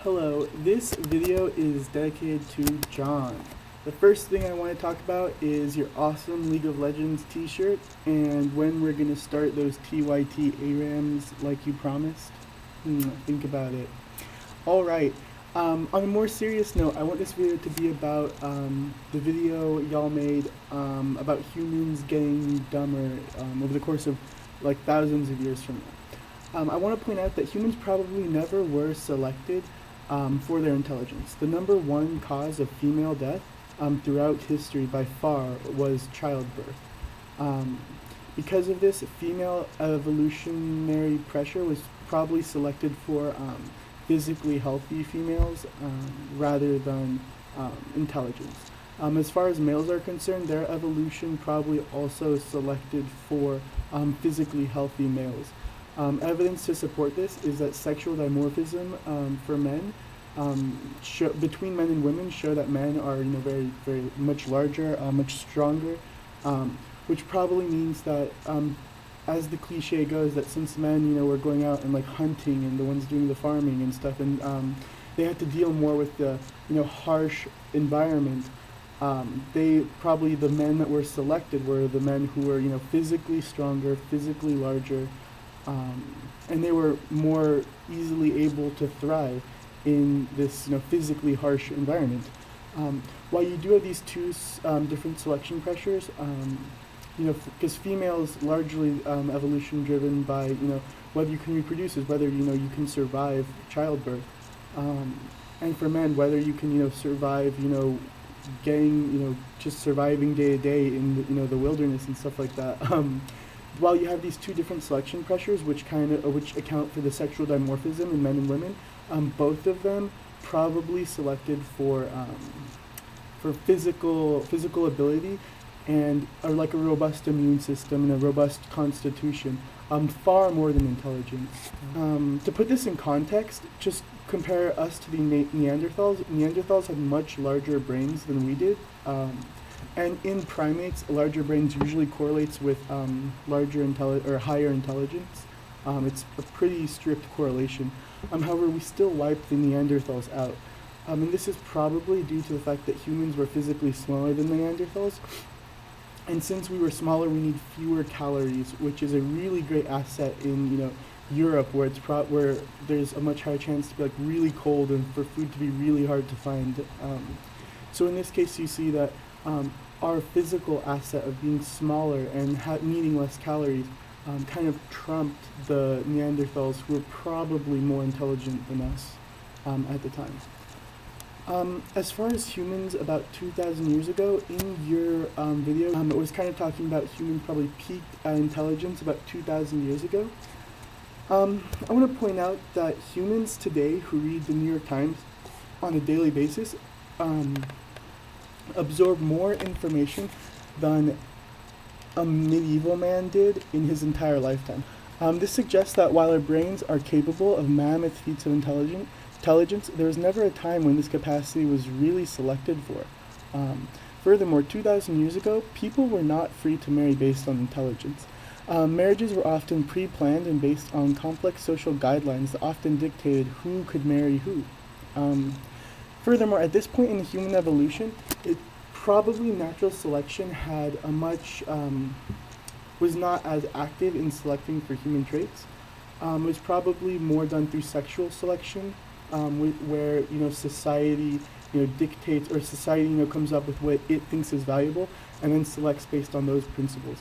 Hello, this video is dedicated to John. The first thing I want to talk about is your awesome League of Legends t-shirt and when we're going to start those TYT ARAMs like you promised. Think about it. Alright, on a more serious note, I want this video to be about the video y'all made about humans getting dumber over the course of like thousands of years from now. I want to point out that humans probably never were selected for their intelligence. The number one cause of female death throughout history by far was childbirth. Because of this, female evolutionary pressure was probably selected for physically healthy females rather than intelligence. As far as males are concerned, their evolution probably also selected for physically healthy males. Evidence to support this is that sexual dimorphism for men, between men and women, show that men are very, very much larger, much stronger, which probably means that, as the cliche goes, that since men, were going out and like hunting and the ones doing the farming and stuff, and they had to deal more with the, harsh environment. The men that were selected were the men who were, physically stronger, physically larger, and they were more easily able to thrive in this, physically harsh environment. While you do have these two different selection pressures, because females largely evolution driven by, whether you can reproduce is whether, you can survive childbirth, and for men, whether you can, survive, getting, just surviving day to day in, the wilderness and stuff like that. While you have these two different selection pressures, which account for the sexual dimorphism in men and women, both of them probably selected for physical ability and are like a robust immune system and a robust constitution, far more than intelligence. To put this in context, just compare us to the Neanderthals. Neanderthals had much larger brains than we did. And in primates, larger brains usually correlates with higher intelligence. It's a pretty strict correlation. However, we still wiped the Neanderthals out. And this is probably due to the fact that humans were physically smaller than Neanderthals. And since we were smaller, we need fewer calories, which is a really great asset in Europe, where where there's a much higher chance to be like really cold and for food to be really hard to find. So in this case, you see that our physical asset of being smaller and needing less calories kind of trumped the Neanderthals, who were probably more intelligent than us at the time. As far as humans about 2,000 years ago, in your video, it was kind of talking about humans probably peaked at intelligence about 2,000 years ago. I want to point out that humans today who read the New York Times on a daily basis absorb more information than a medieval man did in his entire lifetime. This suggests that while our brains are capable of mammoth feats of intelligence, there was never a time when this capacity was really selected for. Furthermore, 2,000 years ago, people were not free to marry based on intelligence. Marriages were often pre-planned and based on complex social guidelines that often dictated who could marry who. Furthermore, at this point in human evolution, probably natural selection had was not as active in selecting for human traits. It was probably more done through sexual selection, where society dictates, or society comes up with what it thinks is valuable and then selects based on those principles.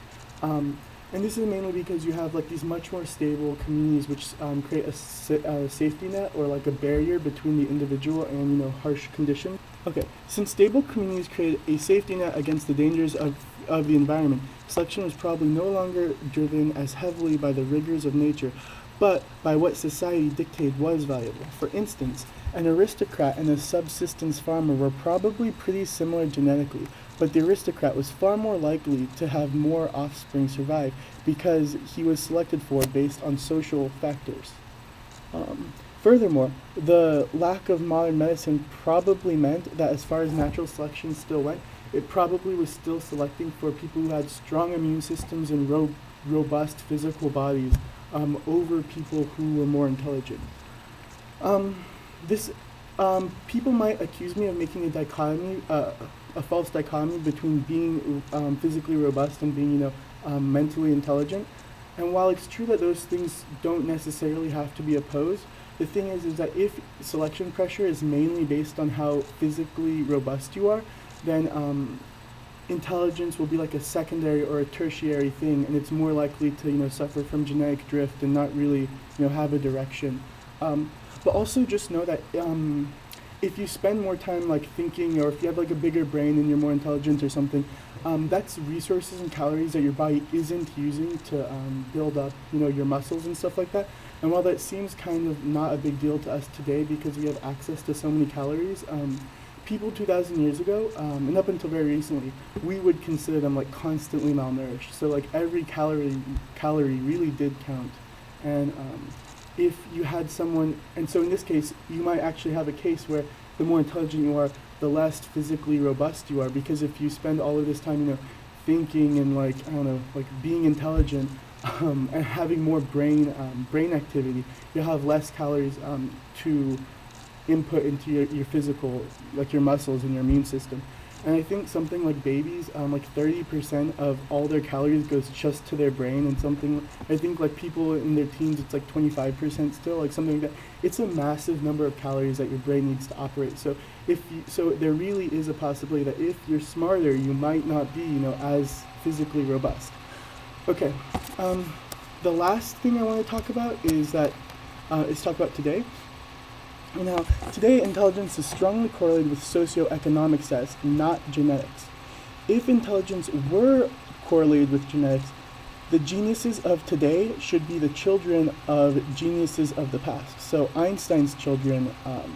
And this is mainly because you have like these much more stable communities which create a safety net, or like a barrier between the individual and harsh conditions. Okay, since stable communities create a safety net against the dangers of the environment, selection was probably no longer driven as heavily by the rigors of nature, but by what society dictated was valuable. For instance, an aristocrat and a subsistence farmer were probably pretty similar genetically, but the aristocrat was far more likely to have more offspring survive because he was selected for based on social factors. Furthermore, the lack of modern medicine probably meant that as far as natural selection still went, it probably was still selecting for people who had strong immune systems and robust physical bodies over people who were more intelligent. This People might accuse me of making a dichotomy, a false dichotomy between being physically robust and being, mentally intelligent. And while it's true that those things don't necessarily have to be opposed, the thing is that if selection pressure is mainly based on how physically robust you are, then intelligence will be like a secondary or a tertiary thing, and it's more likely to suffer from genetic drift and not really have a direction. But also just know that if you spend more time like thinking, or if you have like a bigger brain and you're more intelligent or something, that's resources and calories that your body isn't using to build up your muscles and stuff like that. And while that seems kind of not a big deal to us today because we have access to so many calories, people 2,000 years ago, and up until very recently, we would consider them like constantly malnourished. So like every calorie really did count. And if you had someone, and so in this case, you might actually have a case where the more intelligent you are, the less physically robust you are, because if you spend all of this time, thinking and like, I don't know, like being intelligent, and having more brain activity, you'll have less calories to input into your physical, like your muscles and your immune system. And I think something like babies, like 30% of all their calories goes just to their brain, and something, I think like people in their teens, it's like 25% still, like something like that. It's a massive number of calories that your brain needs to operate. So so there really is a possibility that if you're smarter, you might not be, as physically robust. Okay, the last thing I want to talk about is talk about today. Now, today intelligence is strongly correlated with socioeconomic status, not genetics. If intelligence were correlated with genetics, the geniuses of today should be the children of geniuses of the past. So Einstein's children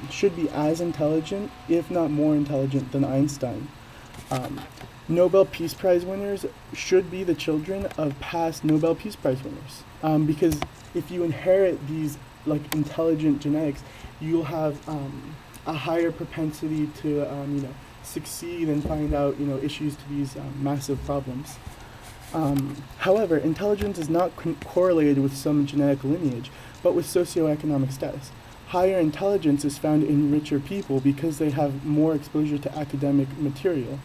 should be as intelligent, if not more intelligent than Einstein. Nobel Peace Prize winners should be the children of past Nobel Peace Prize winners. Because if you inherit these like intelligent genetics, you'll have a higher propensity to succeed and find out issues to these massive problems. However, intelligence is not correlated with some genetic lineage, but with socioeconomic status. Higher intelligence is found in richer people because they have more exposure to academic material.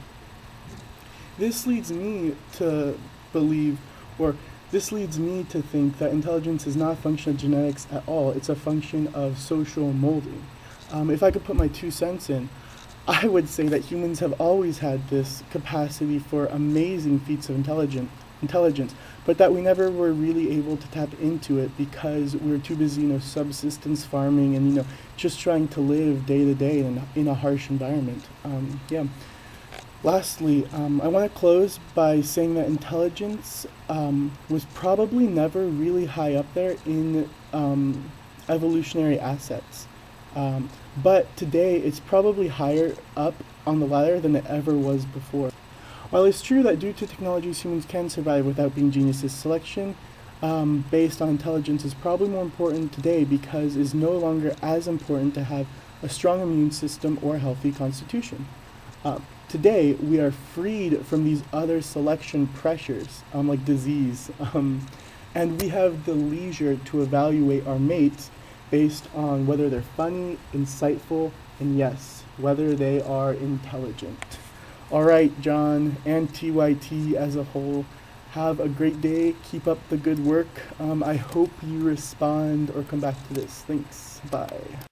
This leads me to think that intelligence is not a function of genetics at all. It's a function of social molding. If I could put my 2 cents in, I would say that humans have always had this capacity for amazing feats of intelligence, but that we never were really able to tap into it because we were too busy, subsistence farming and, just trying to live day to day in a harsh environment. Lastly, I want to close by saying that intelligence was probably never really high up there in evolutionary assets. But today it's probably higher up on the ladder than it ever was before. While it's true that due to technologies humans can survive without being geniuses, selection based on intelligence is probably more important today because it's no longer as important to have a strong immune system or a healthy constitution. Today, we are freed from these other selection pressures, like disease, and we have the leisure to evaluate our mates based on whether they're funny, insightful, and yes, whether they are intelligent. All right, John and TYT as a whole, have a great day. Keep up the good work. I hope you respond or come back to this. Thanks. Bye.